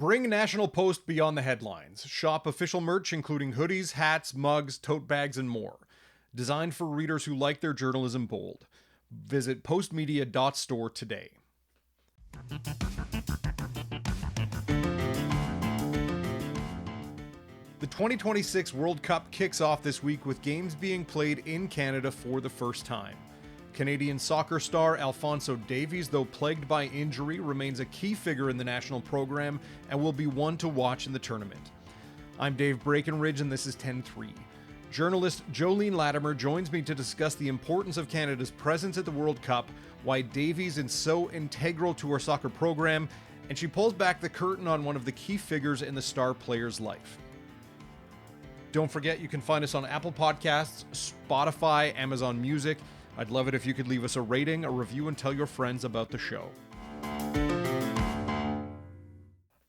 Bring National Post beyond the headlines. Shop official merch including hoodies, hats, mugs, tote bags, and more. Designed for readers who like their journalism bold. Visit postmedia.store today. The 2026 World Cup kicks off this week with games being played in Canada for the first time. Canadian soccer star Alphonso Davies, though plagued by injury, remains a key figure in the national program and will be one to watch in the tournament. I'm Dave Breckenridge and this is 10-3. Journalist Jolene Latimer joins me to discuss the importance of Canada's presence at the World Cup, why Davies is so integral to our soccer program, and she pulls back the curtain on one of the key figures in the star player's life. Don't forget, you can find us on Apple Podcasts, Spotify, Amazon Music. I'd love it if you could leave us a rating, a review, and tell your friends about the show.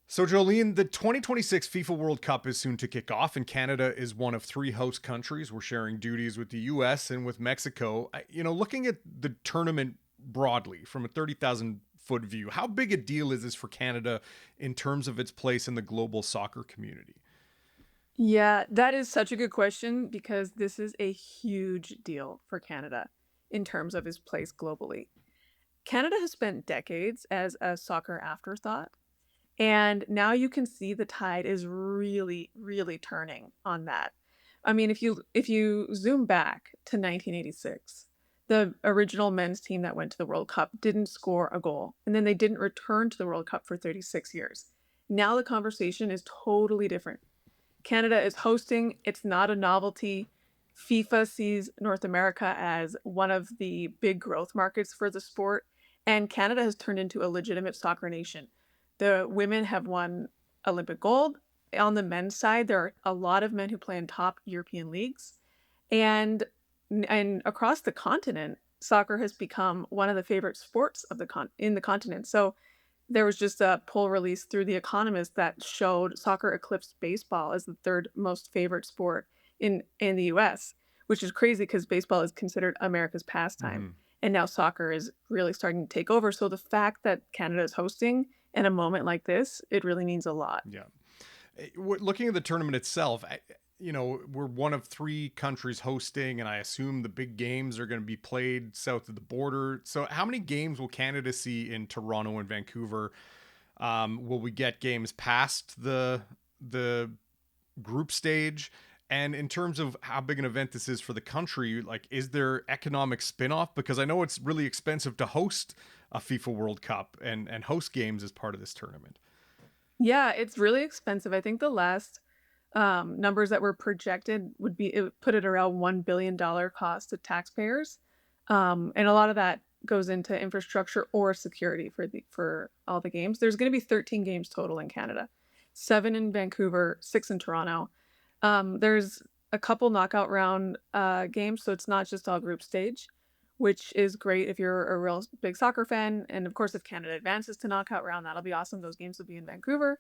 So, Jolene, the 2026 FIFA World Cup is soon to kick off, and Canada is one of 3 host countries. We're sharing duties with the U.S. and with Mexico. Looking at the tournament broadly from a 30,000-foot view, how big a deal is this for Canada in terms of its place in the global soccer community? Yeah, that is such a good question because this is a huge deal for Canada in terms of its place globally. Canada has spent decades as a soccer afterthought, and now you can see the tide is really, really turning on that. I mean, if you zoom back to 1986, the original men's team that went to the World Cup didn't score a goal, and then they didn't return to the World Cup for 36 years. Now the conversation is totally different. Canada is hosting. It's not a novelty. FIFA sees North America as one of the big growth markets for the sport, and Canada has turned into a legitimate soccer nation. The women have won Olympic gold. On the men's side, there are a lot of men who play in top European leagues, and across the continent, soccer has become one of the favorite sports of in the continent. So there was just a poll released through The Economist that showed soccer eclipsed baseball as the 3rd most favorite sport in the US, which is crazy because baseball is considered America's pastime. Mm-hmm. And now soccer is really starting to take over. So the fact that Canada is hosting in a moment like this, it really means a lot. Yeah. Looking at the tournament itself, we're one of 3 countries hosting, and I assume the big games are going to be played south of the border. So how many games will Canada see in Toronto and Vancouver? Will we get games past the group stage? And in terms of how big an event this is for the country, like, is there economic spin-off? Because I know it's really expensive to host a FIFA World Cup and host games as part of this tournament. Yeah, it's really expensive. I think the last numbers that were projected it would put it around $1 billion cost to taxpayers. And a lot of that goes into infrastructure or security for all the games. There's going to be 13 games total in Canada, 7 in Vancouver, 6 in Toronto. There's a couple knockout round games, so it's not just all group stage, which is great if you're a real big soccer fan. And of course, if Canada advances to knockout round, that'll be awesome. Those games will be in Vancouver.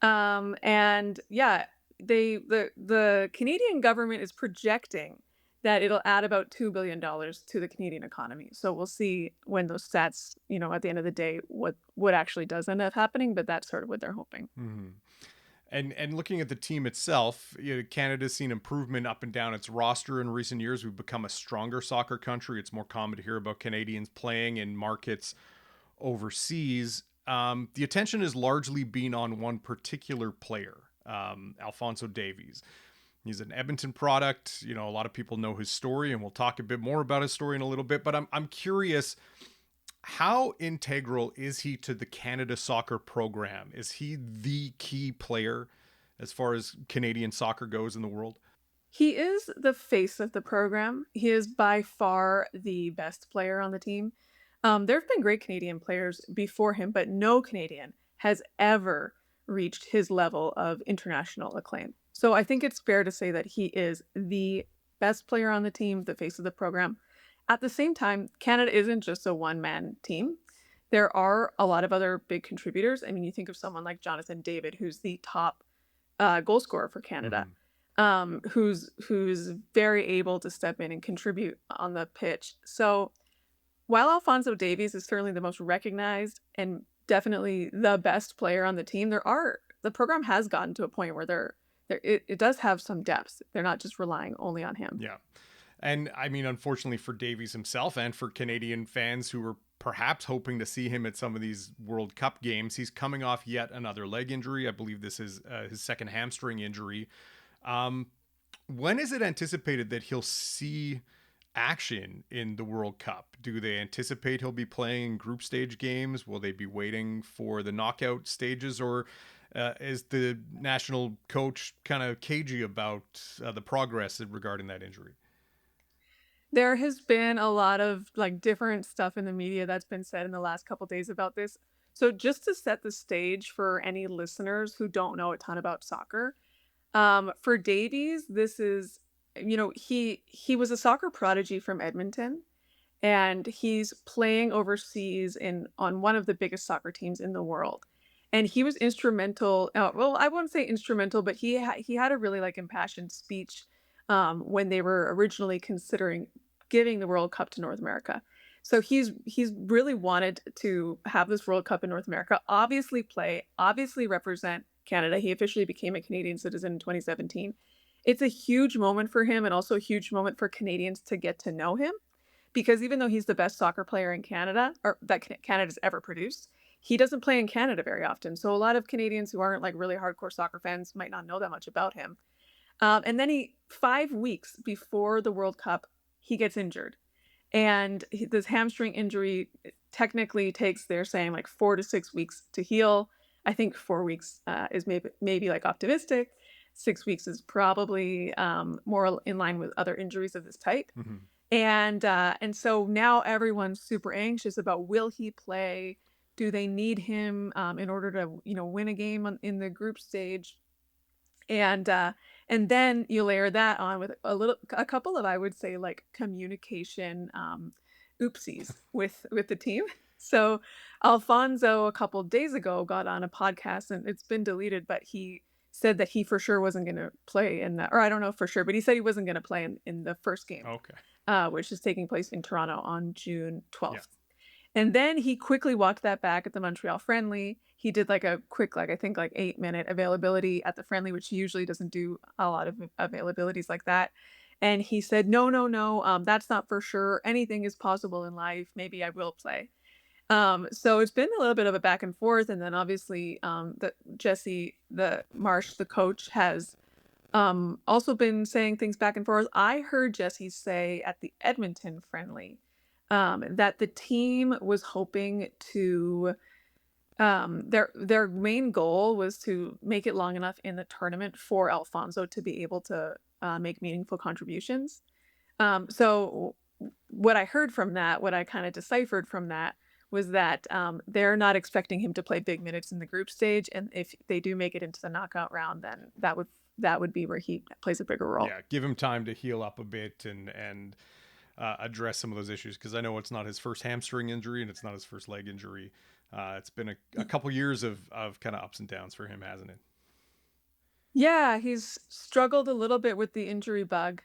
And yeah, the Canadian government is projecting that it'll add about $2 billion to the Canadian economy. So we'll see when those stats, at the end of the day, what actually does end up happening, but that's sort of what they're hoping. Mm-hmm. And looking at the team itself, Canada's seen improvement up and down its roster in recent years. We've become a stronger soccer country. It's more common to hear about Canadians playing in markets overseas. The attention has largely been on one particular player, Alphonso Davies. He's an Edmonton product. A lot of people know his story, and we'll talk a bit more about his story in a little bit. But I'm curious, how integral is he to the Canada soccer program? Is he the key player as far as Canadian soccer goes in the world? He is the face of the program. He is by far the best player on the team. There have been great Canadian players before him, but no Canadian has ever reached his level of international acclaim. So I think it's fair to say that he is the best player on the team, the face of the program. At the same time, Canada isn't just a one-man team. There are a lot of other big contributors. I mean, you think of someone like Jonathan David, who's the top goal scorer for Canada, who's very able to step in and contribute on the pitch. So while Alphonso Davies is certainly the most recognized and definitely the best player on the team, the program has gotten to a point where it does have some depth. They're not just relying only on him. Yeah. And I mean, unfortunately for Davies himself and for Canadian fans who were perhaps hoping to see him at some of these World Cup games, he's coming off yet another leg injury. I believe this is his second hamstring injury. Um, when is it anticipated that he'll see action in the World Cup? Do they anticipate he'll be playing group stage games? Will they be waiting for the knockout stages, or is the national coach kind of cagey about the progress regarding that injury? There has been a lot of like different stuff in the media that's been said in the last couple days about this. So just to set the stage for any listeners who don't know a ton about soccer, for Davies, this is, he was a soccer prodigy from Edmonton, and he's playing overseas in on one of the biggest soccer teams in the world. And he was instrumental. Well, I won't say instrumental, but he had a really like impassioned speech when they were originally considering giving the World Cup to North America. So he's really wanted to have this World Cup in North America, obviously play, obviously represent Canada. He officially became a Canadian citizen in 2017. It's a huge moment for him and also a huge moment for Canadians to get to know him, because even though he's the best soccer player in Canada, or that Canada's ever produced, he doesn't play in Canada very often. So a lot of Canadians who aren't like really hardcore soccer fans might not know that much about him. And then 5 weeks before the World Cup, he gets injured. And this hamstring injury technically takes, they're saying, like 4 to 6 weeks to heal. I think 4 weeks is maybe like optimistic. 6 weeks is probably more in line with other injuries of this type. Mm-hmm. And so now everyone's super anxious about, will he play? Do they need him in order to win a game in the group stage? And then you layer that on with a couple of, I would say, like communication oopsies with the team. So Alfonso a couple of days ago got on a podcast, and it's been deleted, but he said that he for sure wasn't going to play in that, or I don't know for sure, but he said he wasn't going to play in the first game. Okay. Which is taking place in Toronto on June 12th. Yeah. And then he quickly walked that back at the Montreal friendly. He did like a quick, like I think like 8-minute availability at the friendly, which he usually doesn't do a lot of availabilities like that. And he said, no, that's not for sure. Anything is possible in life. Maybe I will play. So it's been a little bit of a back and forth. And then obviously Jesse, the coach, has also been saying things back and forth. I heard Jesse say at the Edmonton friendly that the team was hoping to their main goal was to make it long enough in the tournament for Alphonso to be able to make meaningful contributions. So what I heard from that, what I kind of deciphered from that, was that they're not expecting him to play big minutes in the group stage, and if they do make it into the knockout round, then that would be where he plays a bigger role. Yeah, give him time to heal up a bit and address some of those issues, because I know it's not his first hamstring injury and it's not his first leg injury. It's been a couple years of kind of ups and downs for him, hasn't it? Yeah, he's struggled a little bit with the injury bug.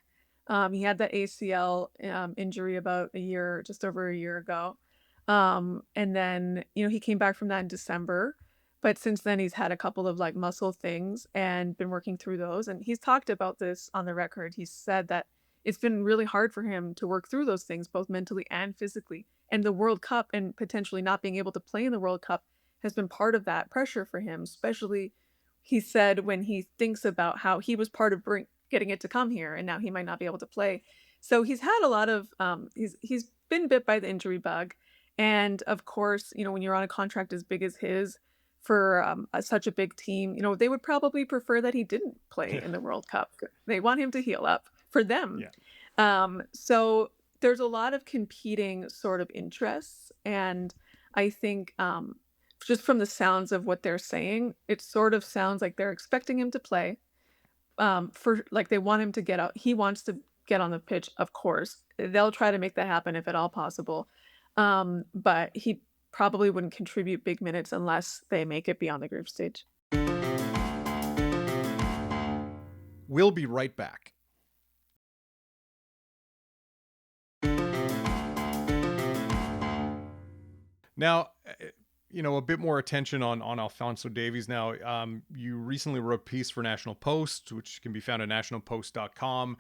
He had that ACL injury about just over a year ago. And then, he came back from that in December. But since then, he's had a couple of like muscle things and been working through those. And he's talked about this on the record. He said that it's been really hard for him to work through those things, both mentally and physically. And the World Cup and potentially not being able to play in the World Cup has been part of that pressure for him, especially, he said, when he thinks about how he was part of getting it to come here and now he might not be able to play. So he's had a lot of, he's been bit by the injury bug. And of course, when you're on a contract as big as his for such a big team, they would probably prefer that he didn't play in the World Cup. They want him to heal up for them. Yeah. So there's a lot of competing sort of interests. And I think just from the sounds of what they're saying, it sort of sounds like they're expecting him to play. For like they want him to get out. He wants to get on the pitch, of course. They'll try to make that happen if at all possible. But he probably wouldn't contribute big minutes unless they make it beyond the group stage. We'll be right back. Now, a bit more attention on Alphonso Davies now. You recently wrote a piece for National Post, which can be found at nationalpost.com.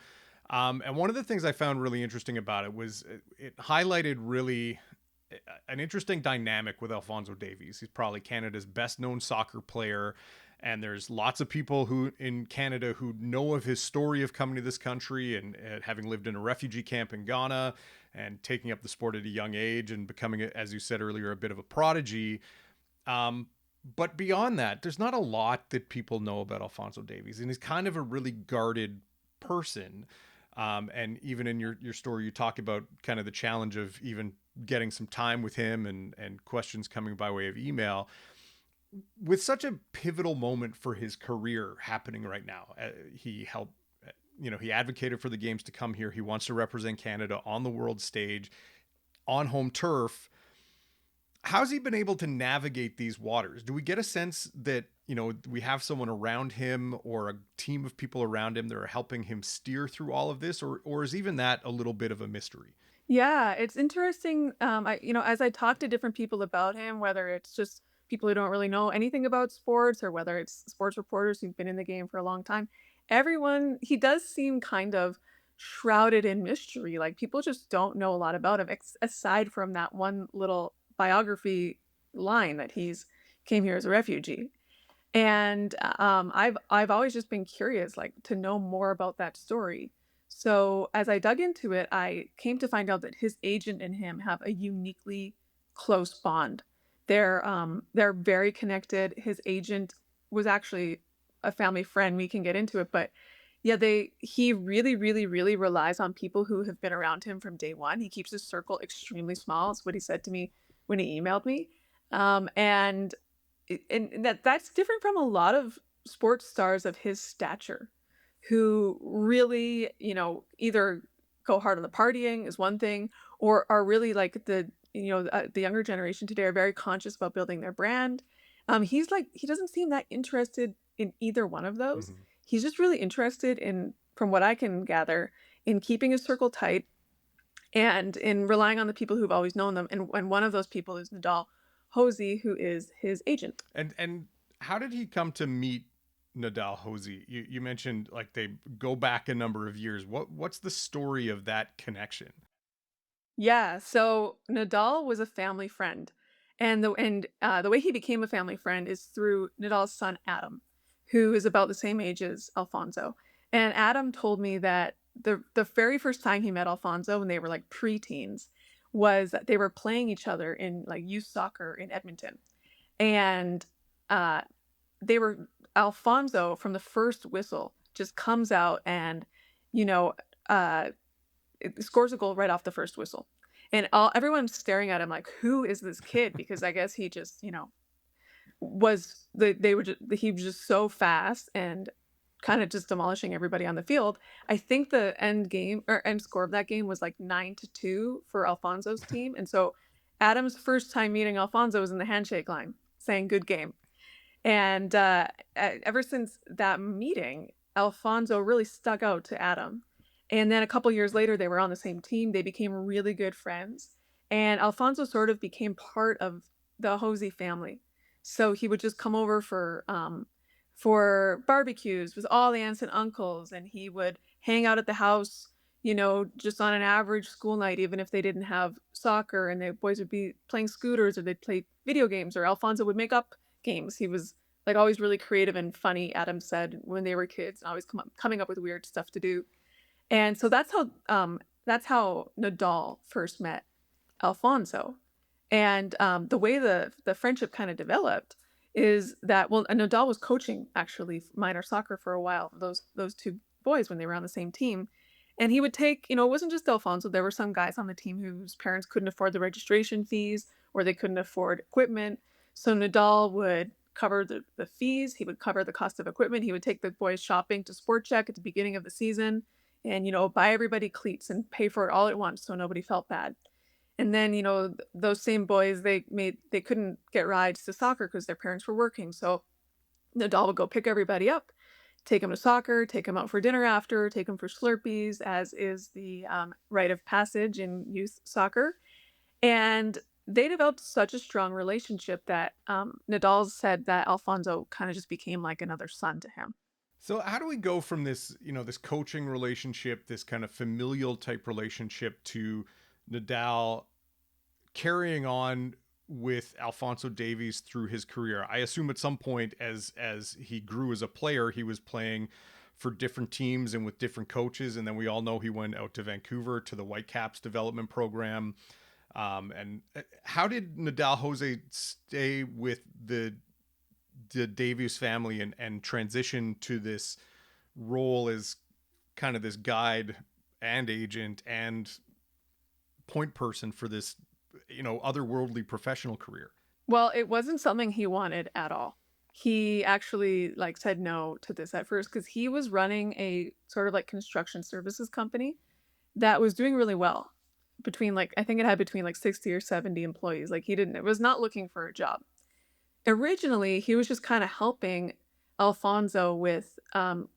And one of the things I found really interesting about it was it highlighted really an interesting dynamic with Alphonso Davies. He's probably Canada's best known soccer player. And there's lots of people who in Canada who know of his story of coming to this country and having lived in a refugee camp in Ghana and taking up the sport at a young age and becoming, as you said earlier, a bit of a prodigy. Um, but beyond that, there's not a lot that people know about Alphonso Davies, and he's kind of a really guarded person. And even in your story, you talk about kind of the challenge of even getting some time with him and questions coming by way of email. With such a pivotal moment for his career happening right now, he helped. He advocated for the games to come here. He wants to represent Canada on the world stage, on home turf. How's he been able to navigate these waters? Do we get a sense that, we have someone around him or a team of people around him that are helping him steer through all of this? Or is even that a little bit of a mystery? Yeah, it's interesting. As I talk to different people about him, whether it's just people who don't really know anything about sports or whether it's sports reporters who've been in the game for a long time, he does seem kind of shrouded in mystery. Like people just don't know a lot about him, aside from that one little biography line that he's came here as a refugee. And, I've always just been curious, like, to know more about that story. So, as I dug into it, I came to find out that his agent and him have a uniquely close bond. They're very connected. His agent was actually a family friend. We can get into it, but yeah, he really, really, really relies on people who have been around him from day one. He keeps his circle extremely small. Is what he said to me when he emailed me. And and that's different from a lot of sports stars of his stature who really, either go hard on the partying is one thing or are really like the younger generation today are very conscious about building their brand. He doesn't seem that interested in either one of those. Mm-hmm. He's just really interested in, from what I can gather, in keeping his circle tight and in relying on the people who've always known them. And one of those people is Nadal Hosey, who is his agent. And how did he come to meet Nadal Hosey? You mentioned like they go back a number of years. What's the story of that connection? Yeah, so Nadal was a family friend, and the way he became a family friend is through Nadal's son Adam, who is about the same age as Alfonso. And Adam told me that the very first time he met Alfonso when they were like preteens was that they were playing each other in like youth soccer in Edmonton, and uh, they were Alfonso from the first whistle just comes out and you know uh, scores a goal right off the first whistle. And everyone's staring at him like, who is this kid? Because I guess he just, he was just so fast and kind of just demolishing everybody on the field. I think the end game or end score of that game was like 9-2 for Alfonso's team. And so Adam's first time meeting Alfonso was in the handshake line saying good game. And ever since that meeting, Alfonso really stuck out to Adam. And then a couple years later, they were on the same team. They became really good friends. And Alfonso sort of became part of the Hosey family. So he would just come over for barbecues with all the aunts and uncles, and he would hang out at the house, just on an average school night, even if they didn't have soccer, and the boys would be playing scooters or they'd play video games, or Alfonso would make up games. He was like always really creative and funny, Adam said, when they were kids, and always coming up with weird stuff to do. And so that's how Nadal first met Alfonso. And the way the friendship kind of developed is that, well, Nadal was coaching actually minor soccer for a while, those two boys when they were on the same team. And he would take, it wasn't just Alfonso, there were some guys on the team whose parents couldn't afford the registration fees or they couldn't afford equipment. So Nadal would cover the fees, he would cover the cost of equipment, he would take the boys shopping to Sport Check at the beginning of the season and, buy everybody cleats and pay for it all at once so nobody felt bad. And then, those same boys, they couldn't get rides to soccer because their parents were working. So Nadal would go pick everybody up, take them to soccer, take them out for dinner after, take them for Slurpees, as is the rite of passage in youth soccer. And they developed such a strong relationship that Nadal said that Alfonso kind of just became like another son to him. So how do we go from this, this coaching relationship, this kind of familial type relationship to Nadal carrying on with Alphonso Davies through his career? I assume at some point as he grew as a player, he was playing for different teams and with different coaches, and then we all know he went out to Vancouver to the Whitecaps development program. And how did Nadal Jose stay with the Davies family and transition to this role as kind of this guide and agent and point person for this, otherworldly professional career? Well, it wasn't something he wanted at all. He actually like said no to this at first because he was running a sort of like construction services company that was doing really well. Between like I think it had between like 60 or 70 employees. Like he didn't it was not looking for a job. Originally, he was just kind of helping Alfonso with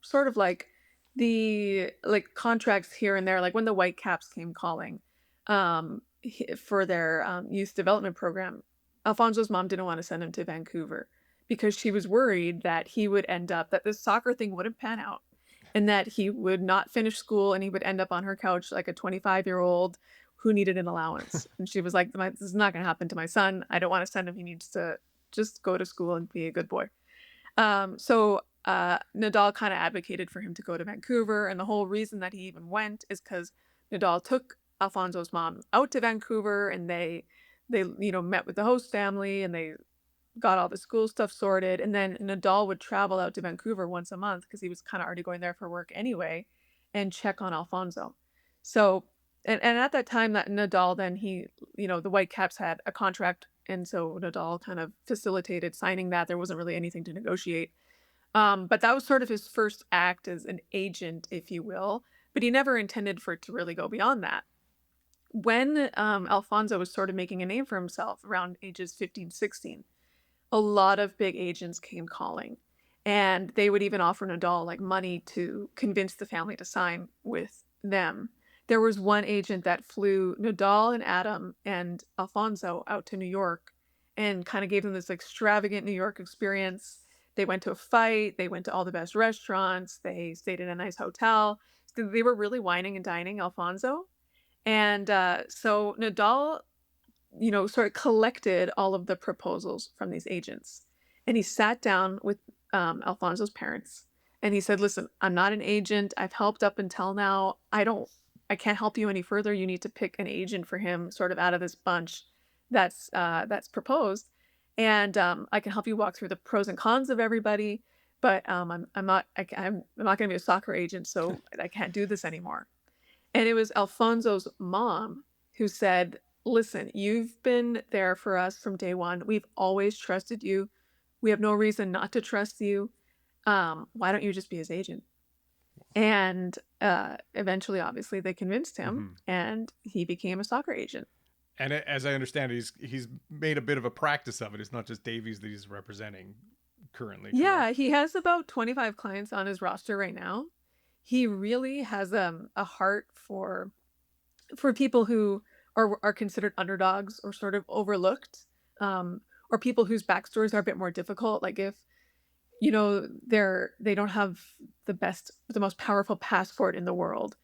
sort of like the like contracts here and there, like when the Whitecaps came calling for their youth development program. Alfonso's mom didn't want to send him to Vancouver because she was worried that he would end up, that this soccer thing wouldn't pan out and that he would not finish school and he would end up on her couch like a 25-year-old who needed an allowance. And she was like, This is not going to happen to my son. I don't want to send him. He needs to just go to school and be a good boy. So Nadal kind of advocated for him to go to Vancouver. And the whole reason that he even went is because Nadal took Alfonso's mom out to Vancouver and they met with the host family and they got all the school stuff sorted. And then Nadal would travel out to Vancouver once a month because he was kind of already going there for work anyway and check on Alfonso. So, and at that time that Nadal, then the Whitecaps had a contract. And so Nadal kind of facilitated signing that. There wasn't really anything to negotiate. But that was sort of his first act as an agent, if you will. But he never intended for it to really go beyond that. When Alfonso was sort of making a name for himself around ages 15, 16, a lot of big agents came calling. And they would even offer Nadal like money to convince the family to sign with them. There was one agent that flew Nadal and Adam and Alfonso out to New York and kind of gave them this extravagant New York experience. They went to a fight, they went to all the best restaurants, they stayed in a nice hotel. They were really wining and dining Alfonso. And so Nadal, sort of collected all of the proposals from these agents. And he sat down with Alfonso's parents and he said, listen, I'm not an agent. I've helped up until now. I can't help you any further. You need to pick an agent for him sort of out of this bunch that's proposed. And I can help you walk through the pros and cons of everybody. But I'm not going to be a soccer agent, so I can't do this anymore. And it was Alfonso's mom who said, listen, you've been there for us from day one. We've always trusted you. We have no reason not to trust you. Why don't you just be his agent? And eventually, obviously, they convinced him and he became a soccer agent. And as I understand it, he's made a bit of a practice of it. It's not just Davies that he's representing currently. Yeah, Correct? he has about 25 clients on his roster right now. He really has a heart for people who are considered underdogs or sort of overlooked, or people whose backstories are a bit more difficult. Like if they don't have the most powerful passport in the world,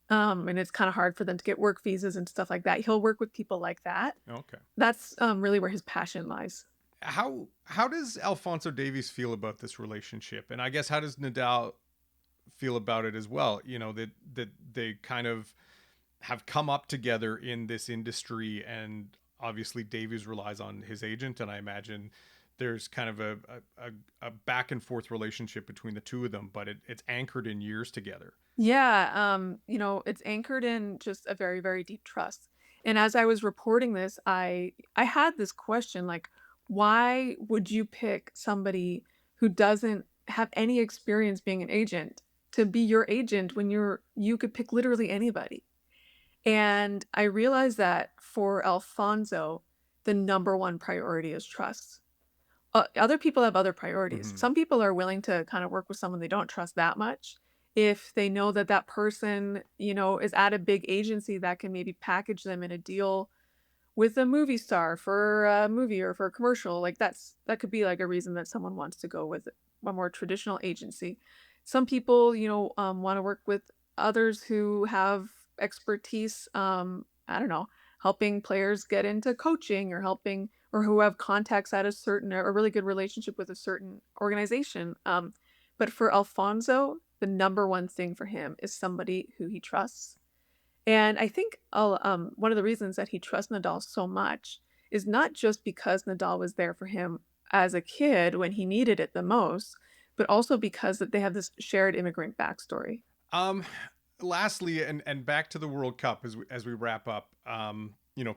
and it's kind of hard for them to get work visas and stuff like that. He'll work with people like that. Okay. That's really where his passion lies. How does Alphonso Davies feel about this relationship? And I guess how does Nadal feel about it as well? That they kind of have come up together in this industry, and obviously Davies relies on his agent, and I imagine there's kind of a back and forth relationship between the two of them, but it's anchored in years together. Yeah, it's anchored in just a very, very deep trust. And as I was reporting this, I had this question like, why would you pick somebody who doesn't have any experience being an agent to be your agent when you could pick literally anybody? And I realized that for Alfonso, the number one priority is trust. Other people have other priorities. Mm-hmm. Some people are willing to kind of work with someone they don't trust that much if they know that that person, is at a big agency that can maybe package them in a deal with a movie star for a movie or for a commercial. Like that could be like a reason that someone wants to go with a more traditional agency. Some people, want to work with others who have expertise. I don't know, helping players get into coaching or helping or who have contacts at a really good relationship with a certain organization. But for Alfonso, the number one thing for him is somebody who he trusts. And I think one of the reasons that he trusts Nadal so much is not just because Nadal was there for him as a kid when he needed it the most, but also because that they have this shared immigrant backstory. Um, Lastly, and back to the World Cup as we wrap up.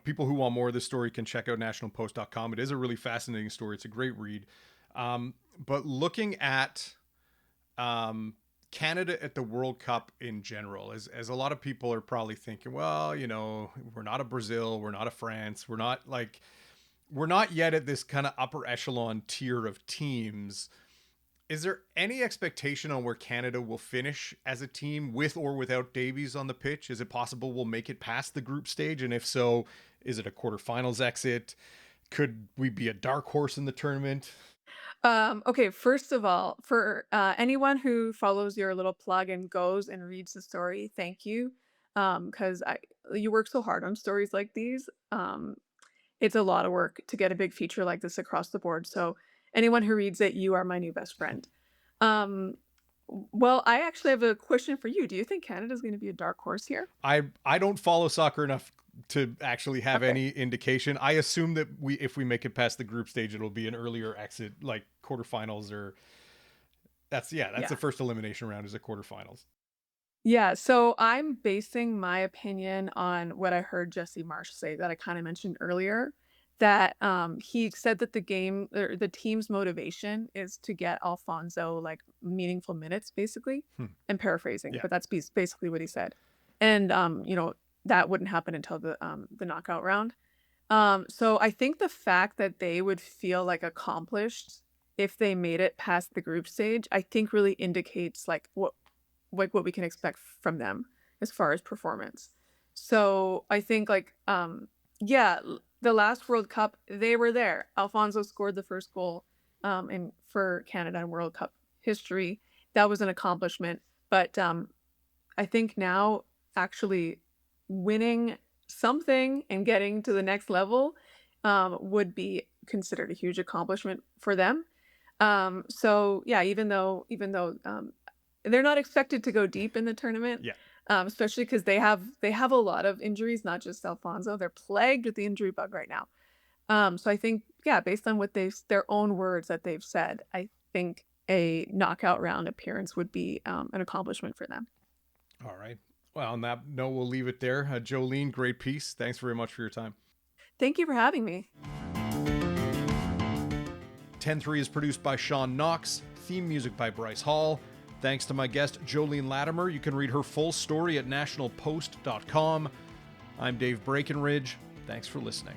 People who want more of this story can check out nationalpost.com. It is a really fascinating story. It's a great read. But looking at Canada at the World Cup in general, as a lot of people are probably thinking, well, we're not a Brazil, we're not a France, we're not yet at this kind of upper echelon tier of teams. Is there any expectation on where Canada will finish as a team with or without Davies on the pitch? Is it possible we'll make it past the group stage? And if so, is it a quarterfinals exit? Could we be a dark horse in the tournament? Okay, first of all, for anyone who follows your little plug and goes and reads the story, thank you. Because you work so hard on stories like these. It's a lot of work to get a big feature like this across the board. So anyone who reads it, you are my new best friend. Um, well, I actually have a question for you. Do you think Canada's going to be a dark horse here? I don't follow soccer enough to actually have Okay. any indication. I assume that if we make it past the group stage, it'll be an earlier exit, like quarterfinals or that's the Yeah. first elimination round is a quarterfinals. Yeah, so I'm basing my opinion on what I heard Jesse Marsh say that I kind of mentioned earlier, that he said that the game or the team's motivation is to get Alfonso like meaningful minutes, basically. Hmm. I'm paraphrasing, Yeah. but that's basically what he said. And that wouldn't happen until the knockout round. So I think the fact that they would feel like accomplished if they made it past the group stage, I think really indicates like what we can expect from them as far as performance. So I think yeah, the last World Cup they were there. Alfonso scored the first goal in for Canada in World Cup history. That was an accomplishment. But I think now actually winning something and getting to the next level would be considered a huge accomplishment for them. So yeah, even though they're not expected to go deep in the tournament, Yeah. especially because they have a lot of injuries, not just Alfonso. They're plagued with the injury bug right now. So I think, yeah, based on what their own words that they've said, I think a knockout round appearance would be an accomplishment for them. All right. Well, on that note, we'll leave it there. Jolene, great piece. Thanks very much for your time. Thank you for having me. 10-3 is produced by Sean Knox. Theme music by Bryce Hall. Thanks to my guest, Jolene Latimer. You can read her full story at nationalpost.com. I'm Dave Breckenridge. Thanks for listening.